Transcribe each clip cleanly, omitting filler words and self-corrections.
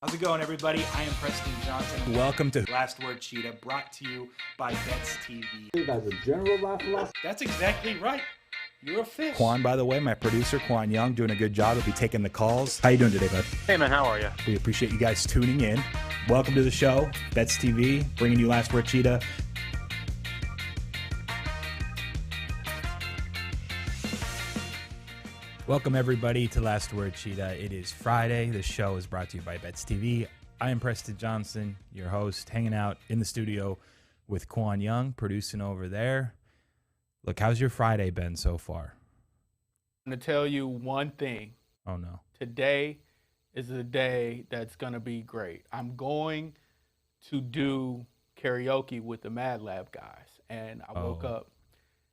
How's it going, everybody? I am Preston Johnson. Welcome to Last Word Cheetah, brought to you by Bets TV. As a general philosophy. That's exactly right. You're a fish. Qwan, by the way, my producer, Qwan Young, doing a good job. He'll be taking the calls. How you doing today, bud? Hey, man, how are you? We appreciate you guys tuning in. Welcome to the show, Bets TV, bringing you Last Word Cheetah. Welcome, everybody, to Last Word Cheetah. It is Friday. The show is brought to you by Bets TV. I am Preston Johnson, your host, hanging out in the studio with Qwan Young, producing over there. Look, how's your Friday been so far? I'm going to tell you one thing. Oh, no. Today is a day that's going to be great. I'm going to do karaoke with the Mad Lab guys. And I woke up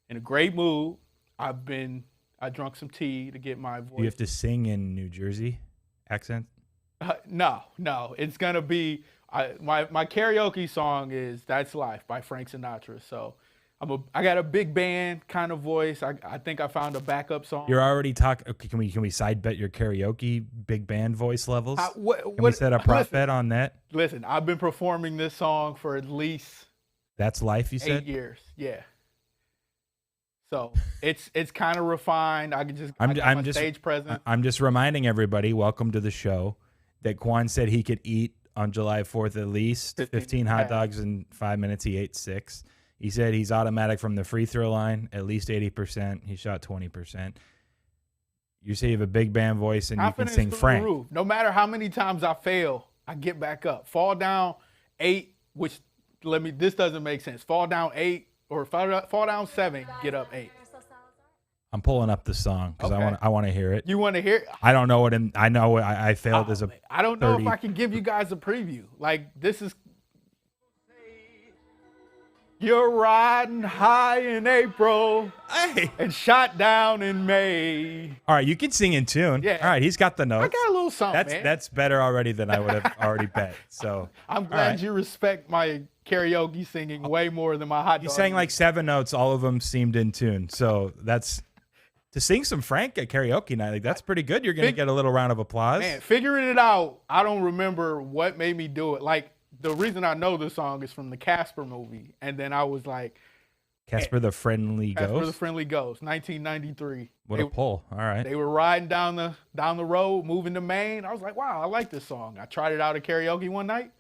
in a great mood. I drunk some tea to get my voice. Do you have to sing in New Jersey accent? No. It's going to be, my karaoke song is That's Life by Frank Sinatra. So I got a big band kind of voice. I think I found a backup song. You're already talking. Okay, can we side bet your karaoke big band voice levels? Can we set a prop bet on that? Listen, I've been performing this song for at least That's Life, you said? 8 years. Yeah. So it's kind of refined. I got my stage presence. I'm just reminding everybody, welcome to the show, that Qwan said he could eat on July 4th at least 15 hot dogs in 5 minutes. He ate 6. He said he's automatic from the free throw line, at least 80%. He shot 20%. You say you have a big band voice and Confidence you can sing through Frank. the roof. No matter how many times I fail, I get back up. Fall down 8, which this doesn't make sense. Fall down 8 or fall down 7, get up 8. I'm pulling up the song because I want to hear it. You want to hear it? I don't know what I know I failed as a I don't know 30. if I can give you guys a preview. Like, this is... You're riding high in April and shot down in May. All right, you can sing in tune. Yeah. All right, he's got the notes. I got a little something, man. That's better already than I would have already bet. So I'm glad you respect my karaoke singing way more than my hot dog. You sang like 7 notes. All of them seemed in tune. So that's to sing some Frank at karaoke night. Like, that's pretty good. You're going to get a little round of applause. Man, figuring it out, I don't remember what made me do it. Like, the reason I know the song is from the Casper movie. And then I was like... Casper the Friendly Ghost? Casper the Friendly Ghost, 1993. What a pull. All right. They were riding down the road, moving to Maine. I was like, wow, I like this song. I tried it out at karaoke one night.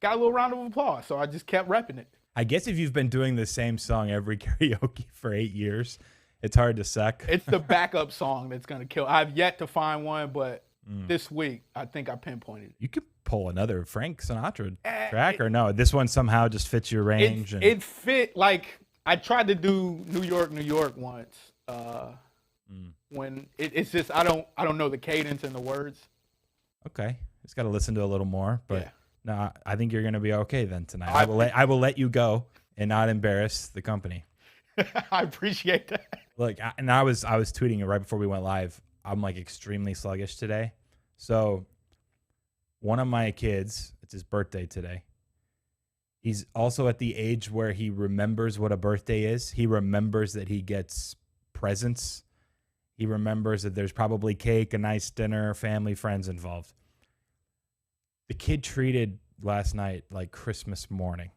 Got a little round of applause. So I just kept repping it. I guess if you've been doing the same song every karaoke for 8 years, it's hard to suck. It's the backup song that's going to kill. I've yet to find one, but this week, I think I pinpointed it. You could pull another Frank Sinatra track or no? This one somehow just fits your range. It fit, like, I tried to do New York once. When it's just, I don't know the cadence and the words. Okay. Just got to listen to a little more, but yeah. No, I think you're going to be okay then tonight. I will let you go and not embarrass the company. I appreciate that. Look, I was tweeting it right before we went live. I'm like extremely sluggish today. So one of my kids, it's his birthday today. He's also at the age where he remembers what a birthday is. He remembers that he gets presents. He remembers that there's probably cake, a nice dinner, family, friends involved. The kid treated last night like Christmas morning.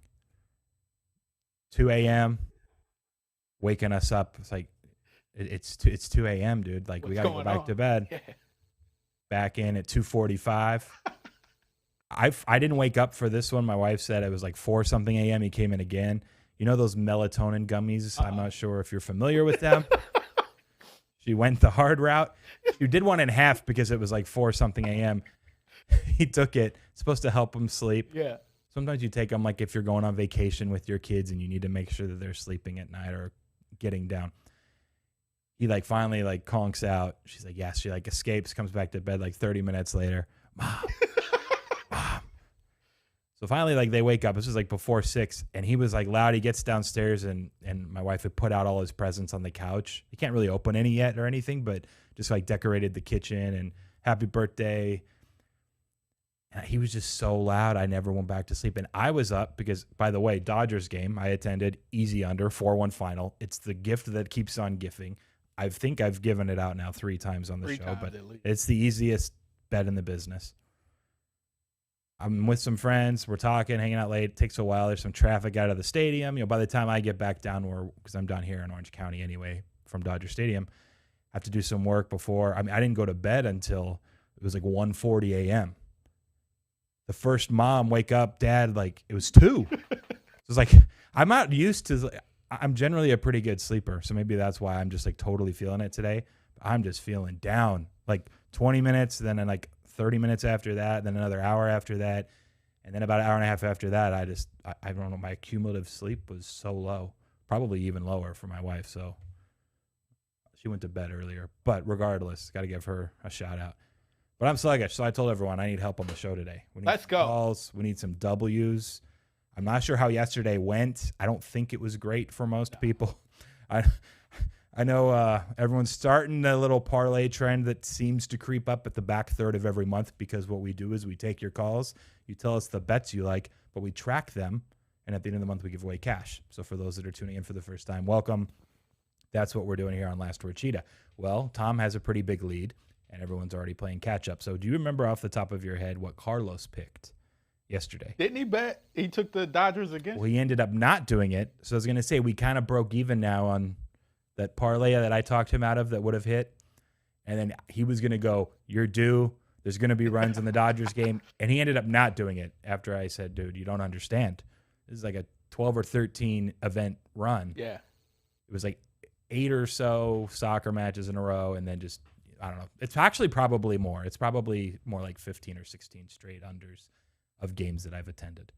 2 a.m., waking us up. It's like, it's 2 a.m., dude. Like, we got to go back to bed. Yeah. Back in at 2:45. I didn't wake up for this one. My wife said it was like 4-something a.m. He came in again. You know those melatonin gummies? I'm not sure if you're familiar with them. She went the hard route. She did one in half because it was like 4-something a.m. He took it. It's supposed to help him sleep. Yeah. Sometimes you take them like if you're going on vacation with your kids and you need to make sure that they're sleeping at night or getting down. He like finally like conks out. She's like, yes. She like escapes, comes back to bed like 30 minutes later. Mom. So finally, like, they wake up. This was like before 6, and he was like loud. He gets downstairs, and my wife had put out all his presents on the couch. He can't really open any yet or anything, but just like decorated the kitchen and happy birthday. And he was just so loud, I never went back to sleep. And I was up because, by the way, Dodgers game I attended, easy under, 4-1 final. It's the gift that keeps on gifting. I think I've given it out now 3 times on the show, but it's the easiest bet in the business. I'm with some friends. We're talking, hanging out late. It takes a while. There's some traffic out of the stadium. By the time I get back down, because I'm down here in Orange County anyway, from Dodger Stadium, I have to do some work before. I didn't go to bed until it was like 1:40 a.m. The first mom wake up, Dad, like it was 2. It was like, I'm not used to. I'm generally a pretty good sleeper, so maybe that's why I'm just like totally feeling it today. I'm just feeling down. Like 20 minutes, then in like 30 minutes after that, then another hour after that, and then about an hour and a half after that, I don't know, my cumulative sleep was so low, probably even lower for my wife. So she went to bed earlier, but regardless, got to give her a shout out. But I'm sluggish, so I told everyone I need help on the show today. We need Let's go. Calls. We need some W's. I'm not sure how yesterday went. I don't think it was great for most people. I know everyone's starting a little parlay trend that seems to creep up at the back third of every month, because what we do is we take your calls, you tell us the bets you like, but we track them, and at the end of the month we give away cash. So for those that are tuning in for the first time, welcome. That's what we're doing here on Last Word Cheetah. Well, Tom has a pretty big lead, and everyone's already playing catch up. So do you remember off the top of your head what Carlos picked yesterday? Didn't he bet he took the Dodgers again? Well, he ended up not doing it. So I was going to say we kind of broke even now on that parlay that I talked him out of that would have hit. And then he was going to go, you're due. There's going to be runs in the Dodgers game. And he ended up not doing it after I said, dude, you don't understand. This is like a 12 or 13 event run. Yeah. It was like 8 or so soccer matches in a row. And then just, I don't know. It's actually probably more. It's probably more like 15 or 16 straight unders of games that I've attended.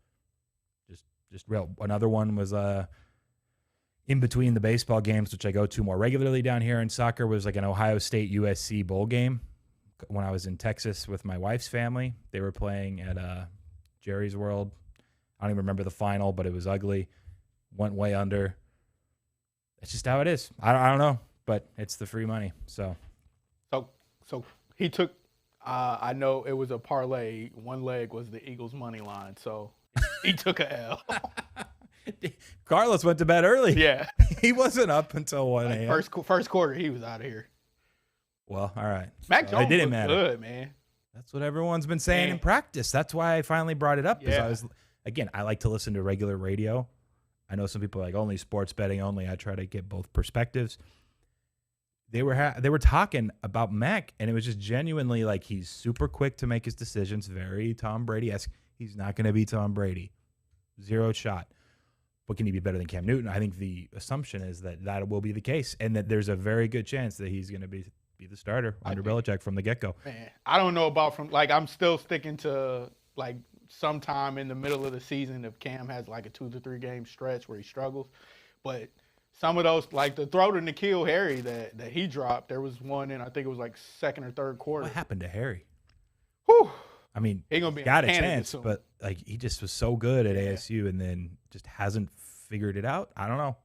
Just real. Another one was in between the baseball games, which I go to more regularly down here, and soccer was like an Ohio State USC bowl game. When I was in Texas with my wife's family, they were playing at Jerry's World. I don't even remember the final, but it was ugly. Went way under. It's just how it is. I don't know, but it's the free money. So he took. I know it was a parlay. One leg was the Eagles money line, so he took a L. Carlos went to bed early. Yeah, he wasn't up until 1 a.m. First quarter, he was out of here. Well, all right. Mac Jones it didn't looked matter. good, man. That's what everyone's been saying in practice. That's why I finally brought it up. Because I like to listen to regular radio. I know some people are like only sports betting only. I try to get both perspectives. They were talking about Mac, and it was just genuinely like he's super quick to make his decisions. Very Tom Brady-esque. He's not going to be Tom Brady. Zero shot. But can he be better than Cam Newton? I think the assumption is that will be the case, and that there's a very good chance that he's going to be the starter under Belichick from the get-go. Man, I don't know about I'm still sticking to like sometime in the middle of the season if Cam has like a 2 to 3 game stretch where he struggles. But some of those, like the throw to N'Keal Harry that he dropped, there was one in, I think it was like second or third quarter. What happened to Harry? Whew. I mean, he gonna be got a candidate chance, soon. but like he just was so good at ASU and then just hasn't figured it out. I don't know.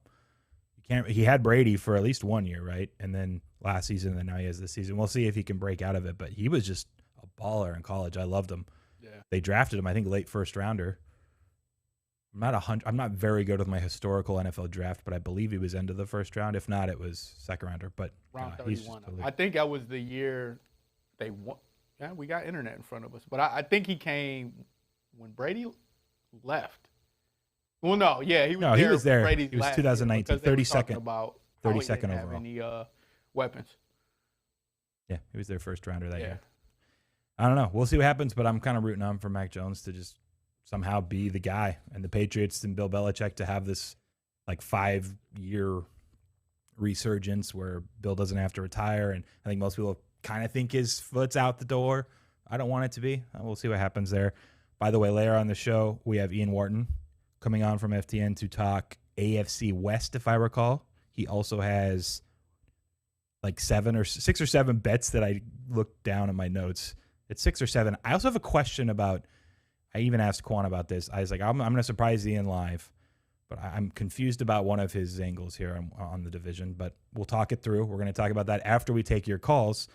He had Brady for at least 1 year, right? And then last season, and then now he has this season. We'll see if he can break out of it, but he was just a baller in college. I loved him. Yeah. They drafted him, I think, late first rounder. I'm not very good with my historical NFL draft, but I believe he was end of the first round. If not, it was second rounder. But round he's 31. just I think that was the year they won. Yeah, we got internet in front of us, but I think he came when Brady left. Well, no, yeah, he was. No, there he was there. Brady's He was last 2019, year, because they were 32nd talking about how he 32nd didn't have overall. any weapons. Yeah, he was their first rounder that Yeah. year. I don't know. We'll see what happens, but I'm kind of rooting on for Mac Jones to just somehow be the guy, and the Patriots and Bill Belichick to have this like 5-year resurgence where Bill doesn't have to retire. And I think most people kind of think his foot's out the door. I don't want it to be. We'll see what happens there. By the way, later on the show, we have Ian Wharton coming on from FTN to talk AFC West, if I recall. He also has like 6 or 7 bets that I looked down in my notes. It's 6 or 7. I also have a question about, I even asked Qwan about this. I was like, I'm going to surprise Ian live, but I'm confused about one of his angles here on the division, but we'll talk it through. We're going to talk about that after we take your calls,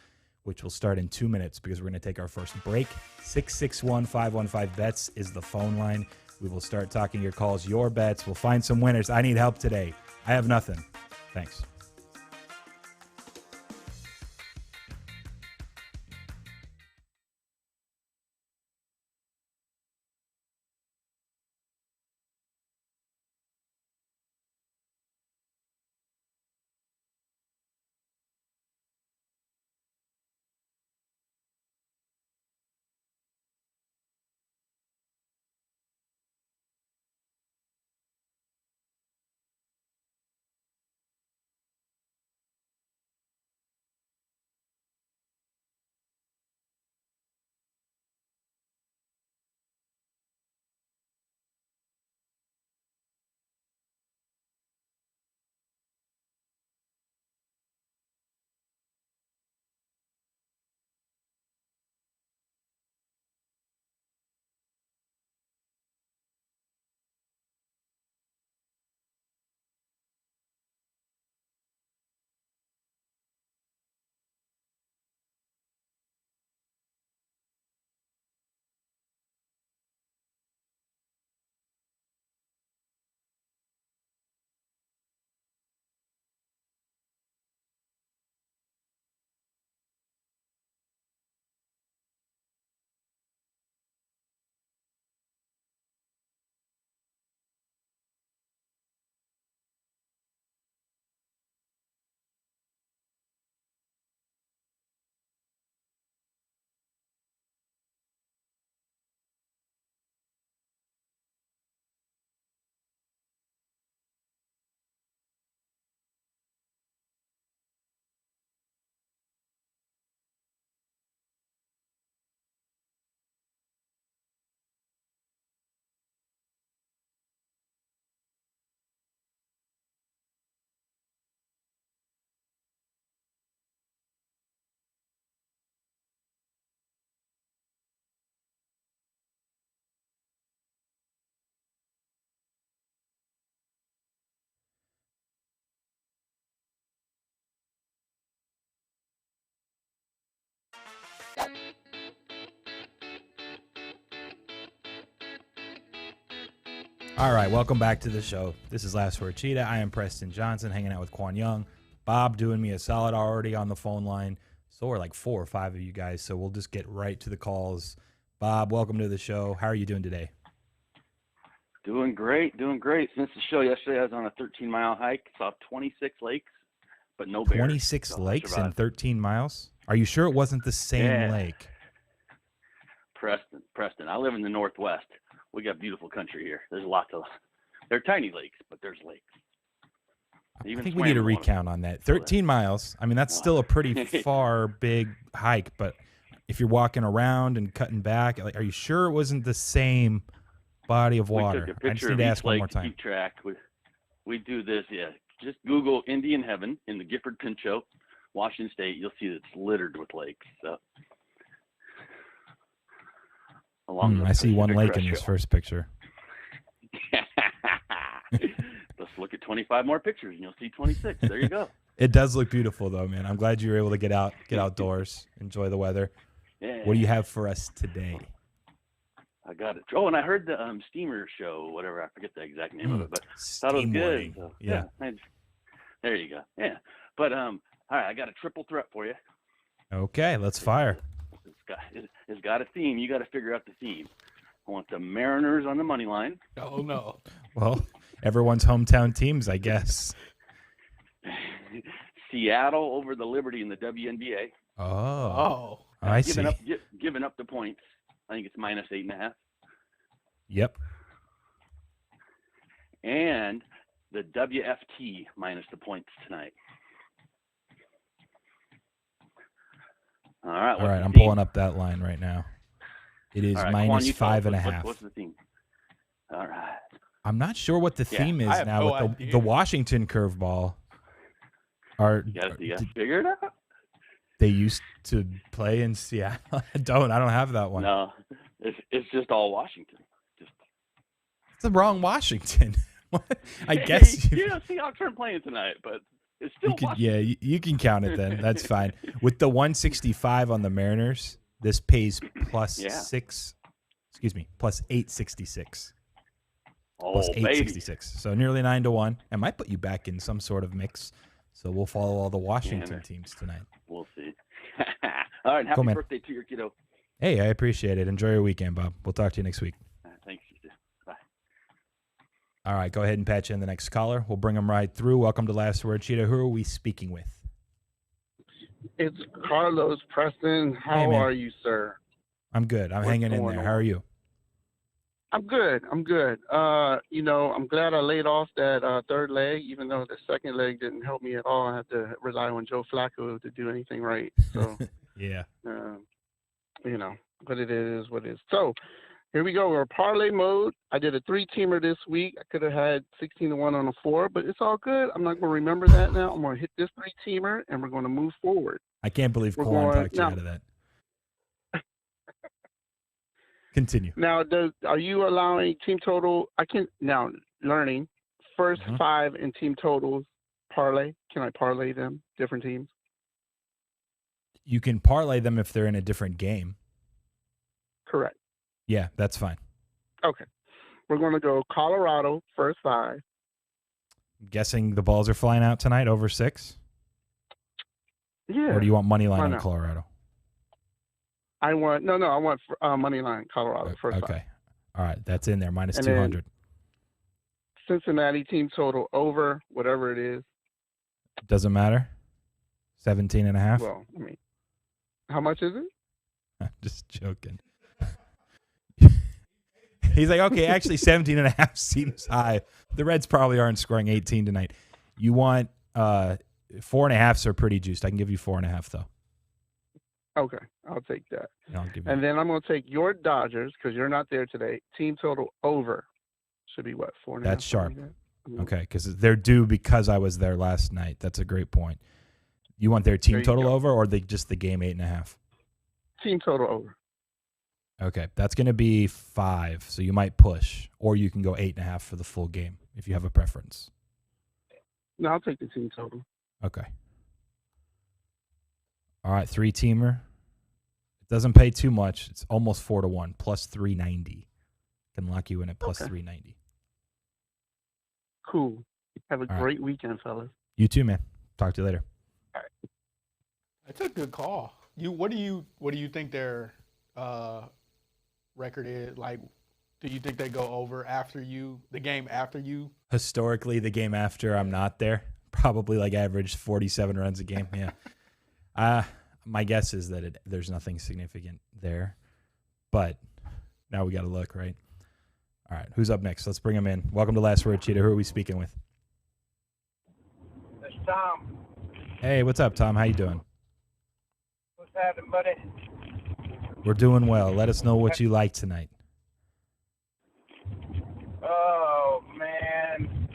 which will start in 2 minutes because we're going to take our first break. 661-515-BETS is the phone line. We will start talking your calls, your bets. We'll find some winners. I need help today. I have nothing. Thanks. All right, welcome back to the show. This is Last Word Cheetah. I am Preston Johnson, hanging out with Qwan Young. Bob doing me a solid already on the phone line. So are like 4 or 5 of you guys, so we'll just get right to the calls. Bob, welcome to the show. How are you doing today? Doing great. Since the show yesterday, I was on a 13-mile hike. Saw 26 lakes, but no bears. 26 lakes and 13 miles? Are you sure it wasn't the same lake? Preston. I live in the Northwest. We got beautiful country here. There's lots of, they're tiny lakes, but there's lakes. I think we need a recount on that. 13 miles. I mean, that's still a pretty far, big hike, but if you're walking around and cutting back, like, are you sure it wasn't the same body of water? We took a I picture just need to ask one more to time. keep track. We do this, yeah. Just Google Indian Heaven in the Gifford Pinchot, Washington State. You'll see that it's littered with lakes. So. I see one lake in this first picture. Let's look at 25 more pictures and you'll see 26. There you go. It does look beautiful though, man. I'm glad you were able to get outdoors, enjoy the weather. Yeah. What do you have for us today? I got it. Oh, and I heard the steamer show, whatever. I forget the exact name of it, but thought it was good. So, yeah. There you go. Yeah. But all right, I got a triple threat for you. Okay, let's fire. It's got a theme. You got to figure out the theme. I want the Mariners on the money line. Oh, no. Well, everyone's hometown teams, I guess. Seattle over the Liberty in the WNBA. Oh. I see. Giving up the points. I think it's -8.5. Yep. And the WFT minus the points tonight. All right. I'm pulling up that line right now. It is right, Qwan, -5.5. What's the theme? All right. I'm not sure what the theme is I have now no with idea. the Washington curveball. You got to figure it out. They used to play in Seattle. I don't have that one. No, it's just all Washington. It's the wrong Washington. I guess Yeah, Seahawks aren't playing tonight, but it's still Washington. Yeah, you can count it then. That's fine. With the 165 on the Mariners, this pays plus 866. Oh, Plus baby. 866. So nearly 9-1. I might put you back in some sort of mix. So we'll follow all the Washington teams tonight. We'll see. All right, happy man. birthday to your kiddo. Hey, I appreciate it. Enjoy your weekend, Bob. We'll talk to you next week. Thanks. You too. Bye. All right, go ahead and patch in the next caller. We'll bring them right through. Welcome to Last Word Cheetah. Who are we speaking with? It's Carlos Preston. How are you, sir? I'm good. I'm hanging in there. How are you? I'm good. I'm glad I laid off that third leg, even though the second leg didn't help me at all. I had to rely on Joe Flacco to do anything right. So, yeah. But it is what it is. So, here we go. We're parlay mode. I did a 3-teamer this week. I could have had 16-1 on a 4, but it's all good. I'm not going to remember that now. I'm going to hit this 3-teamer, and we're going to move forward. I can't believe Qwan talked you out of that. Continue. Now, are you allowing team total? Learning first 5 in team totals parlay. Can I parlay them, different teams? You can parlay them if they're in a different game. Correct. Yeah, that's fine. Okay. We're going to go Colorado, first 5. I'm guessing the balls are flying out tonight over 6? Yeah. Or do you want money line on Colorado? I want money line Colorado, first 5. Okay. All right, that's in there, minus 200. Cincinnati team total over, whatever it is. Doesn't matter? 17.5? Well, how much is it? I'm just joking. He's like, okay, actually 17.5 seems high. The Reds probably aren't scoring 18 tonight. You want 4.5s are pretty juiced. I can give you 4.5 though. Okay, I'll take that. And then I'm going to take your Dodgers, because you're not there today. Team total over should be what, 4.5? That's sharp. Okay, because they're due because I was there last night. That's a great point. You want their team total over, or just the game 8.5? Team total over. Okay, that's going to be 5, so you might push, or you can go 8.5 for the full game if you have a preference. No, I'll take the team total. Okay. All right, 3-teamer. It doesn't pay too much. It's almost 4-1, plus 390. Can lock you in at plus 390. Cool. Have a All right. great weekend, fellas. You too, man. Talk to you later. That's a good call. What do you think their record is? Like, do you think they go over the game after you? Historically, the game after I'm not there, probably like average 47 runs a game. Yeah. My guess is that there's nothing significant there, but now we got to look, right? All right, who's up next? Let's bring him in. Welcome to Last Word, Cheetah. Who are we speaking with? It's Tom. Hey, what's up, Tom? How you doing? What's happening, buddy? We're doing well. Let us know what you like tonight. Oh, man.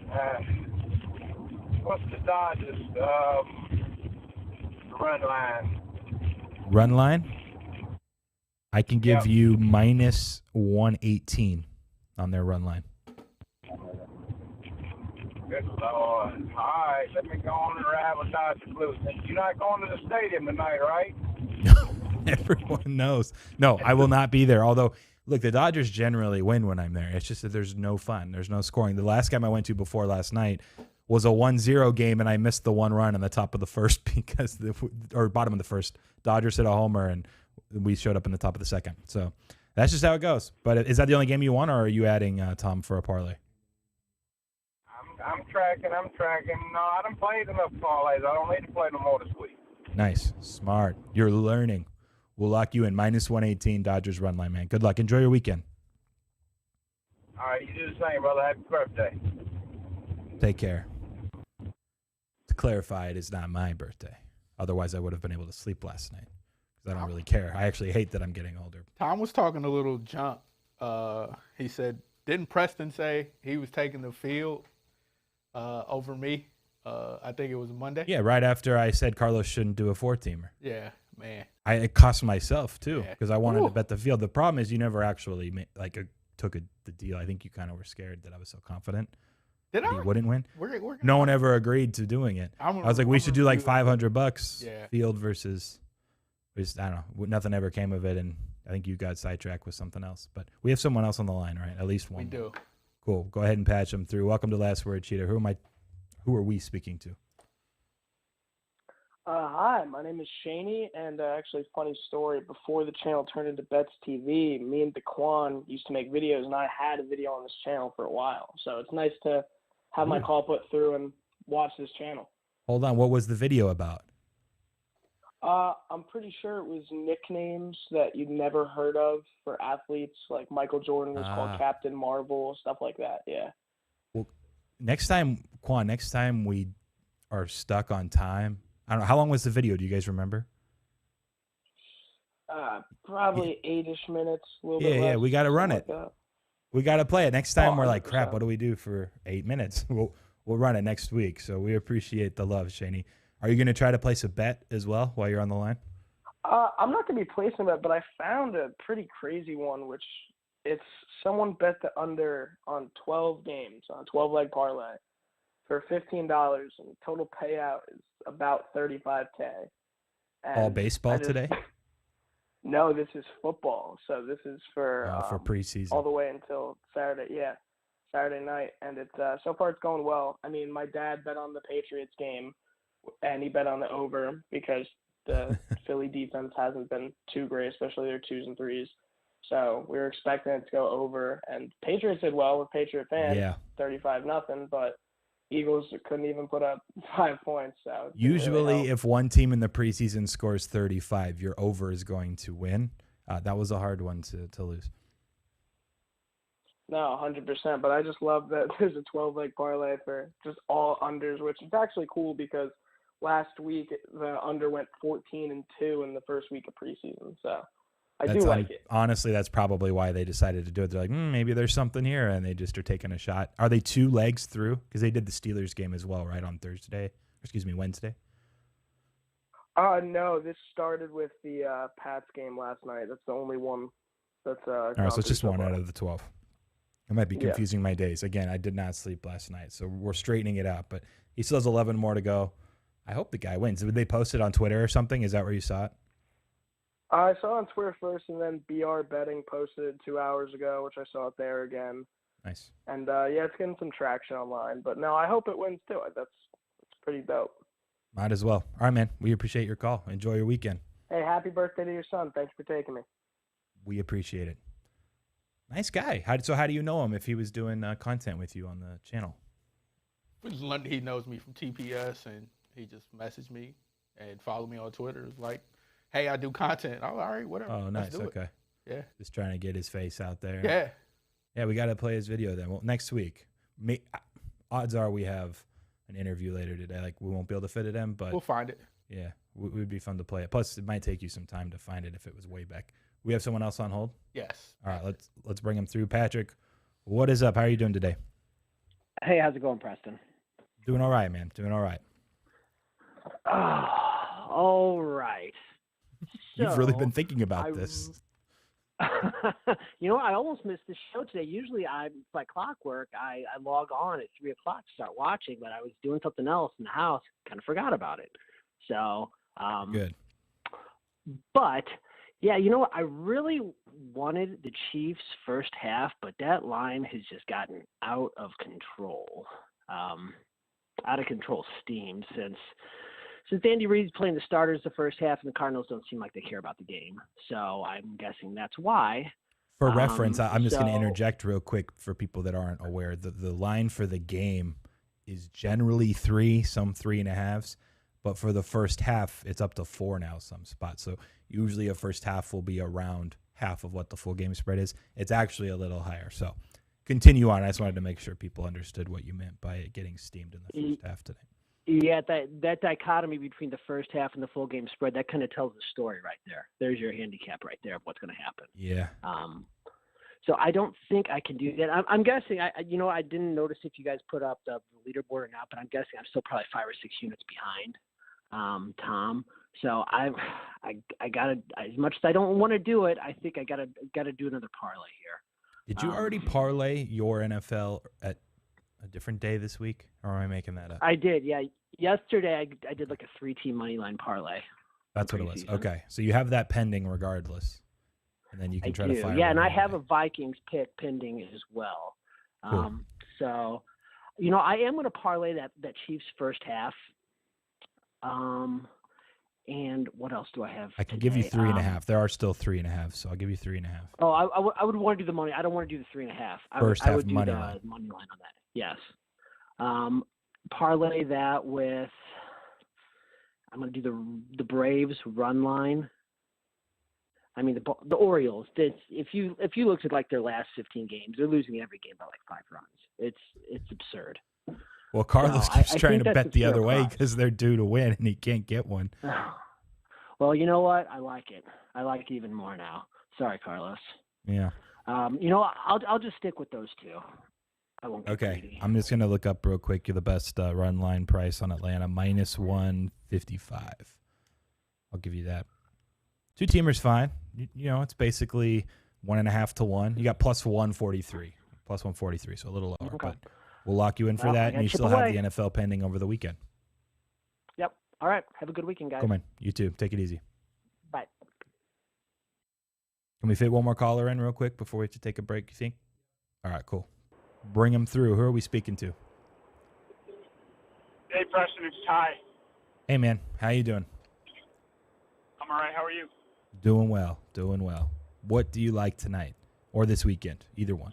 What's the Dodgers run line? Run line? I can give you minus 118 on their run line. Good Lord. All right, let me go on and ride with Dodger Blues. You're not going to the stadium tonight, right? Everyone knows. No, I will not be there. Although, look, the Dodgers generally win when I'm there. It's just that there's no fun. There's no scoring. The last game I went to before last night was a 1-0 game, and I missed the one run in the top of the first or bottom of the first. Dodgers hit a homer, and we showed up in the top of the second. So that's just how it goes. But is that the only game you won, or are you adding Tom for a parlay? I'm tracking. No, I done played enough parlays. I don't need to play no more this week. Nice. Smart. You're learning. We'll lock you in. Minus 118 Dodgers run line, man. Good luck. Enjoy your weekend. All right, you do the same, brother. Happy birthday. Take care. To clarify, it is not my birthday. Otherwise, I would have been able to sleep last night because I don't really care. I actually hate that I'm getting older. Tom was talking a little junk. He said, didn't Preston say he was taking the field over me? I think it was Monday. Yeah, right after I said Carlos shouldn't do a 4-teamer. Yeah, man. It cost myself, too, Yeah. because I wanted to bet the field. The problem is you never actually took the deal. I think you kind of were scared that I was so confident Did that I? he wouldn't win. We're No one ever agreed to doing it. I was like, we should do like $500 Yeah. field versus, I don't know. Nothing ever came of it, and I think you got sidetracked with something else. But we have someone else on the line, right? At least one. We do. Cool. Go ahead and patch them through. Welcome to Last Word, Cheetah. Who are we speaking to? Hi, my name is Shaney, and actually, funny story. Before the channel turned into Bets TV, me and Qwan used to make videos, and I had a video on this channel for a while. So it's nice to have my call put through and watch this channel. Hold on. What was the video about? I'm pretty sure it was nicknames that you'd never heard of for athletes. Like Michael Jordan was called Captain Marvel, stuff like that. Yeah. Well, next time we are stuck on time. I don't know. How long was the video? Do you guys remember? Probably 8-ish minutes. A little bit less, Yeah. We got to run it. like that. We got to play it. Next time we're like, 100%. crap, what do we do for 8 minutes? We'll run it next week. So we appreciate the love, Shaney. Are you going to try to place a bet as well while you're on the line? I'm not going to be placing that, but I found a pretty crazy one, which it's someone bet the under on 12 games, on a 12-leg parlay for $15, and the total payout is about $35K. And All baseball today? No, this is football. So this is for preseason. all the way until Saturday. Yeah, Saturday night, and it's so far it's going well. I mean, my dad bet on the Patriots game, and he bet on the over because the Philly defense hasn't been too great, especially their 2s and 3s. So we were expecting it to go over, and Patriots did well with Patriot fans, 35-0, but Eagles couldn't even put up 5 points. So usually, if one team in the preseason scores 35, your over is going to win. That was a hard one to lose. No, 100%. But I just love that there's a 12-leg parlay for just all unders, which is actually cool because last week the under went 14-2 in the first week of preseason. So I do like it. Honestly, that's probably why they decided to do it. They're like, maybe there's something here, and they just are taking a shot. Are they 2 legs through? Because they did the Steelers game as well, right, on Wednesday? No, this started with the Pats game last night. That's the only one that's all right, so it's just one out of the 12. I might be confusing my days. Again, I did not sleep last night, so we're straightening it out. But he still has 11 more to go. I hope the guy wins. Did they post it on Twitter or something? Is that where you saw it? I saw it on Twitter first, and then BR Betting posted it 2 hours ago, which I saw it there again. Nice. And yeah, it's getting some traction online. But no, I hope it wins too. That's pretty dope. Might as well. All right, man. We appreciate your call. Enjoy your weekend. Hey, happy birthday to your son. Thanks for taking me. We appreciate it. Nice guy. How do you know him if he was doing content with you on the channel? He knows me from TPS, and he just messaged me and followed me on Twitter. It's like, hey, I do content. Oh, all right, whatever. Oh, nice. Let's do Okay. It. Yeah. Just trying to get his face out there. Yeah. Yeah, we got to play his video then. Well, next week. Odds are we have an interview later today. Like, we won't be able to fit it in, but We'll find it. yeah, it would be fun to play it. Plus, it might take you some time to find it if it was way back. We have someone else on hold? Yes. All right, let's bring him through. Patrick, what is up? How are you doing today? Hey, how's it going, Preston? Doing all right, man. Doing all right. All right. You've really So, been thinking about this. You know, I almost missed the show today. Usually, by clockwork, I log on at 3 o'clock to start watching, but I was doing something else in the house, kind of forgot about it. So, Good. But yeah, you know what? I really wanted the Chiefs first half, but that line has just gotten out of control. Steam since Andy Reid's playing the starters the first half, and the Cardinals don't seem like they care about the game. So I'm guessing that's why. For reference, I'm just going to so- interject real quick for people that aren't aware. The line for the game is generally 3, some 3.5s, but for the first half, it's up to 4 now, some spots. So usually a first half will be around half of what the full game spread is. It's actually a little higher. So continue on. I just wanted to make sure people understood what you meant by it getting steamed in the first half today. Yeah, that dichotomy between the first half and the full game spread, that kind of tells the story right there. There's your handicap right there of what's going to happen. Yeah. So I don't think I can do that. I'm guessing. I didn't notice if you guys put up the leaderboard or not, but I'm guessing I'm still probably 5 or 6 units behind Tom. So I gotta, as much as I don't want to do it, I think I gotta do another parlay here. Did you already parlay your NFL at a different day this week, or am I making that up? I did, yeah. Yesterday I did like a 3-team money line parlay. That's what it was. Okay, so you have that pending regardless, and then you can try to fire. Yeah, and I one have day. a Vikings pick pending as well. Cool. So, I am going to parlay that Chiefs first half. And what else do I have? I can give you today? 3.5. There are still 3.5, so I'll give you 3.5. Oh, I would want to do the money. I don't want to do the 3.5. First I half would do money the line. money line on that. Yes. Parlay that with. I'm going to do the Braves run line. I mean the Orioles. If you looked at like their last 15 games, they're losing every game by like 5 runs. It's absurd. Well, Carlos So, keeps I trying think to that's bet the a other fair way price. because they're due to win, and he can't get one. Well, you know what? I like it. I like it even more now. Sorry, Carlos. Yeah. I'll just stick with those two. I won't get Okay. greedy. I'm just gonna look up real quick. You're the best run line price on Atlanta, -155. I'll give you that. 2-teamer's fine. It's basically 1.5 to 1. You got +143, so a little lower, Okay. but we'll lock you in for Well, I that, got and you chip still have away. the NFL pending over the weekend. All right. Have a good weekend, guys. Come on, you too. Take it easy. Bye. Can we fit one more caller in real quick before we have to take a break, you think? All right, cool. Bring him through. Who are we speaking to? Hey, Preston, it's Ty. Hey, man. How you doing? I'm all right. How are you? Doing well. Doing well. What do you like tonight or this weekend? Either one.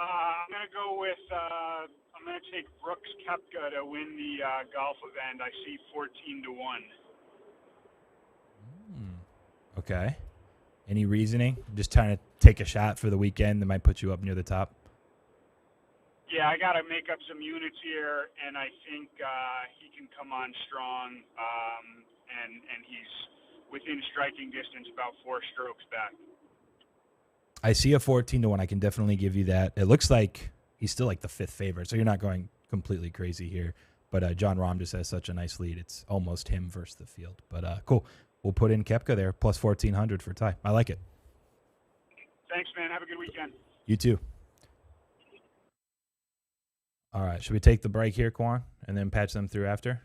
I'm going to go with, I'm going to take Brooks Koepka to win the golf event. I see 14 to 1. Okay. Any reasoning? Just trying to take a shot for the weekend that might put you up near the top? Yeah, I got to make up some units here, and I think he can come on strong, and he's within striking distance, about 4 strokes back. I see a 14 to 1. I can definitely give you that. It looks like he's still like the 5th favorite, so you're not going completely crazy here. But John Rahm just has such a nice lead. It's almost him versus the field. But cool. We'll put in Koepka there, plus 1,400 for Ty. I like it. Thanks, man. Have a good weekend. You too. All right. Should we take the break here, Qwan, and then patch them through after?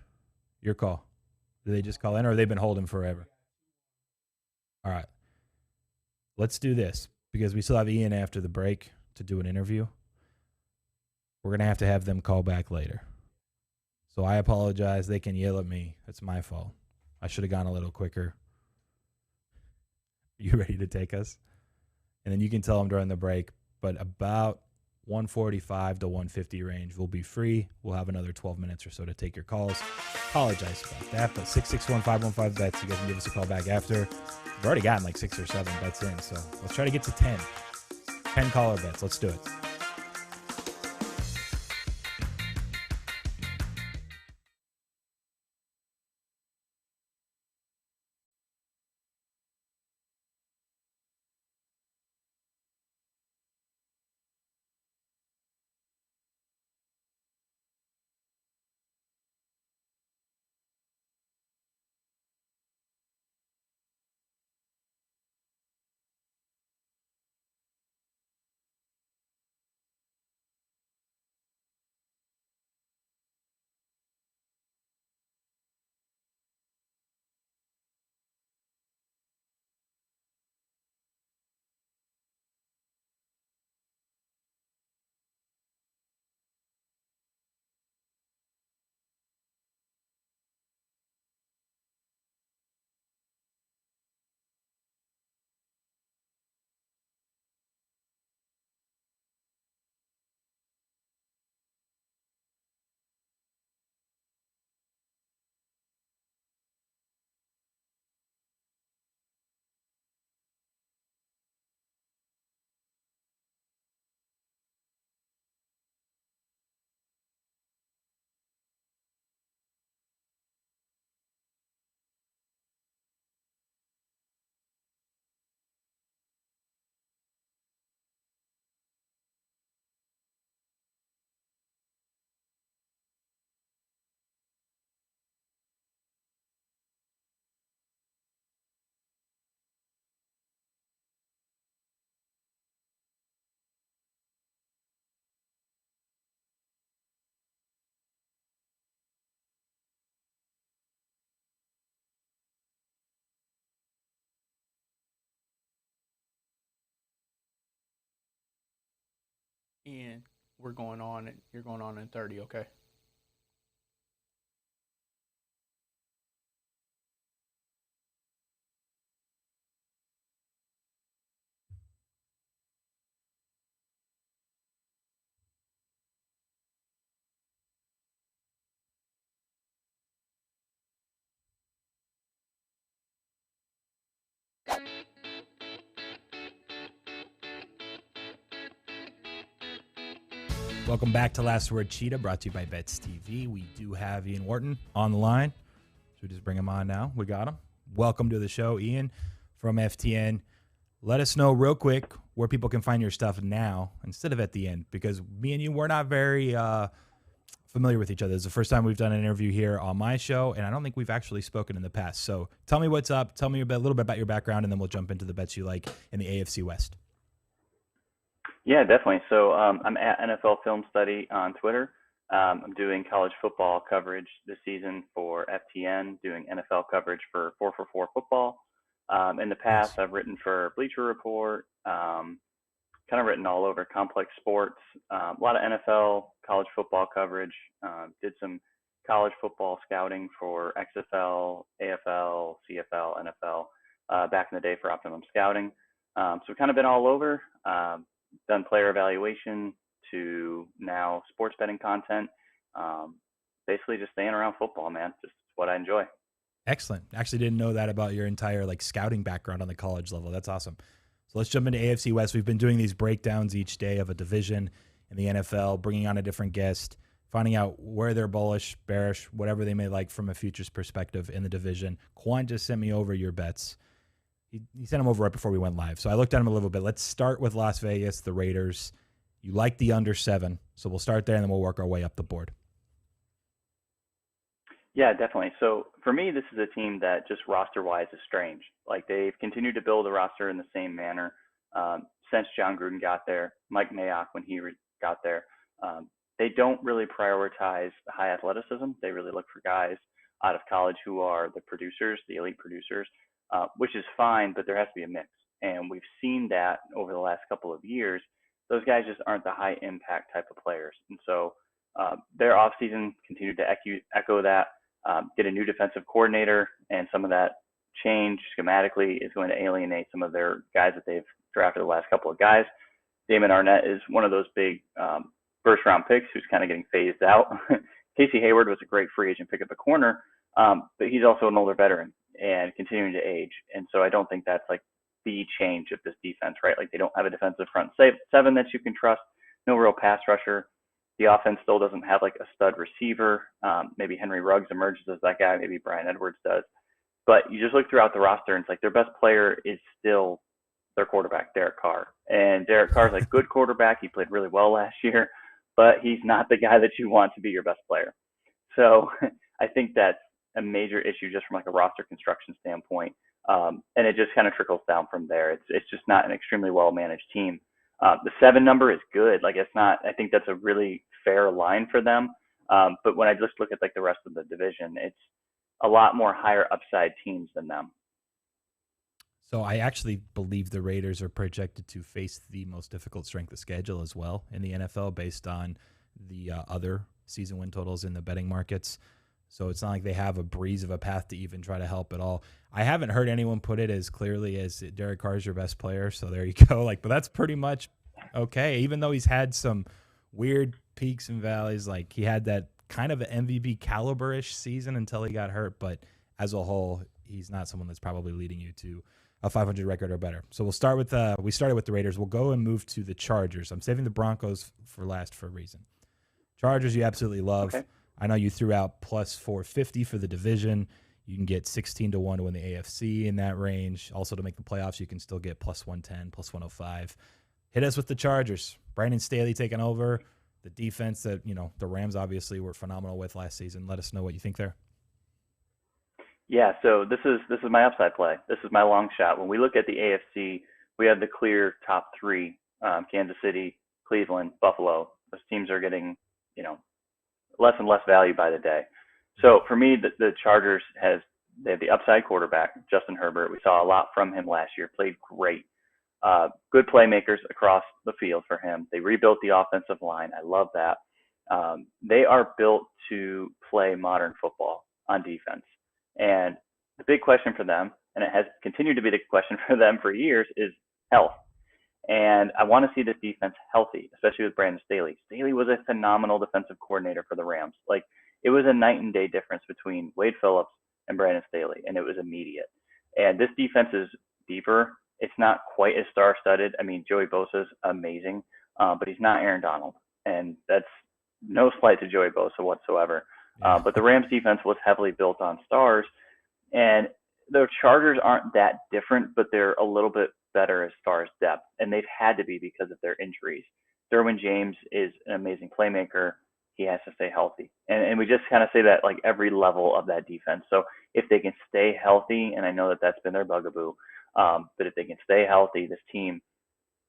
Your call. Did they just call in, or have they been holding forever? All right. Let's do this, because we still have Ian after the break. to do an interview. We're going to have them call back later. So I apologize. They can yell at me. It's my fault. I should have gone a little quicker. You ready to take us? And then you can tell them during the break, but about 145 to 150 range will be free. We'll have another 12 minutes or so to take your calls. Apologize about that, but 661-515-BETS. You guys can give us a call back after. We've already gotten like 6 or 7 bets in, so let's try to get to 10. 10 caller bets. Let's do it. Ian, you're going on in 30, okay? Welcome back to Last Word Cheetah, brought to you by Bets TV. We do have Ian Wharton on the line. Should we just bring him on now? We got him. Welcome to the show, Ian from FTN. Let us know real quick where people can find your stuff now instead of at the end, because me and you, we're not very familiar with each other. It's the first time we've done an interview here on my show, and I don't think we've actually spoken in the past. So tell me what's up. Tell me a little bit about your background, and then we'll jump into the bets you like in the AFC West. Yeah, definitely. So I'm at NFL Film Study on Twitter. I'm doing college football coverage this season for FTN, doing NFL coverage for 4for4 Football. In the past, I've written for Bleacher Report, kind of written all over Complex Sports, a lot of NFL, college football coverage, did some college football scouting for XFL, AFL, CFL, NFL back in the day for Optimum Scouting. So we've kind of been all over. Done player evaluation to now sports betting content. Basically just staying around football, man. Just what I enjoy. Excellent. Actually didn't know that about your entire scouting background on the college level. That's awesome. So let's jump into AFC West. We've been doing these breakdowns each day of a division in the NFL, bringing on a different guest, finding out where they're bullish, bearish, whatever they may like from a futures perspective in the division. Qwan just sent me over your bets. He sent them over right before we went live. So I looked at them a little bit. Let's start with Las Vegas, the Raiders. You like the under 7, so we'll start there and then we'll work our way up the board. Yeah, definitely. So for me, this is a team that just roster-wise is strange. Like they've continued to build a roster in the same manner since John Gruden got there, Mike Mayock when he got there. They don't really prioritize high athleticism. They really look for guys out of college who are the producers, the elite producers. Which is fine, but there has to be a mix. And we've seen that over the last couple of years those guys just aren't the high impact type of players. And so their offseason continued to echo that, get a new defensive coordinator, and some of that change schematically is going to alienate some of their guys that they've drafted the last couple of guys. Damon Arnett is one of those big first-round picks who's kind of getting phased out. Casey Hayward was a great free agent pick at the corner, but he's also an older veteran and continuing to age. And so I don't think that's like the change of this defense, right? Like they don't have a defensive front seven that you can trust, no real pass rusher. The offense still doesn't have like a stud receiver. Maybe Henry Ruggs emerges as that guy. Maybe Brian Edwards does. But you just look throughout the roster and it's like their best player is still their quarterback, Derek Carr. And Derek Carr's like good quarterback. He played really well last year, but he's not the guy that you want to be your best player. So I think that's a major issue just from like a roster construction standpoint. And it just kind of trickles down from there. It's just not an extremely well managed team. The 7 number is good. Like it's not, I think that's a really fair line for them. But when I just look at like the rest of the division, it's a lot more higher upside teams than them. So I actually believe the Raiders are projected to face the most difficult strength of schedule as well in the NFL based on the other season win totals in the betting markets. So it's not like they have a breeze of a path to even try to help at all. I haven't heard anyone put it as clearly as Derek Carr is your best player. So there you go. But that's pretty much okay. Even though he's had some weird peaks and valleys, like he had that kind of an MVP caliber-ish season until he got hurt. But as a whole, he's not someone that's probably leading you to a 500 record or better. So we'll start with we started with the Raiders. We'll go and move to the Chargers. I'm saving the Broncos for last for a reason. Chargers, you absolutely love. Okay. I know you threw out plus 450 for the division. You can get 16-1 to win the AFC in that range. Also to make the playoffs, you can still get plus 110, plus 105. Hit us with the Chargers. Brandon Staley taking over. The defense that, the Rams obviously were phenomenal with last season. Let us know what you think there. Yeah, so this is my upside play. This is my long shot. When we look at the AFC, we have the clear top 3, Kansas City, Cleveland, Buffalo. Those teams are getting, less and less value by the day. So for me, the Chargers they have the upside quarterback, Justin Herbert. We saw a lot from him last year, played great. Good playmakers across the field for him. They rebuilt the offensive line. I love that. They are built to play modern football on defense. And the big question for them, and it has continued to be the question for them for years, is health. And I want to see this defense healthy, especially with Brandon Staley. Staley was a phenomenal defensive coordinator for the Rams. Like, it was a night and day difference between Wade Phillips and Brandon Staley, and it was immediate. And this defense is deeper. It's not quite as star-studded. I mean, Joey Bosa's amazing, but he's not Aaron Donald. And that's no slight to Joey Bosa whatsoever. But the Rams defense was heavily built on stars. And the Chargers aren't that different, but they're a little bit better as far as depth. And they've had to be because of their injuries. Derwin James is an amazing playmaker. He has to stay healthy. And we just kind of say that like every level of that defense. So if they can stay healthy, and I know that that's been their bugaboo, but if they can stay healthy, this team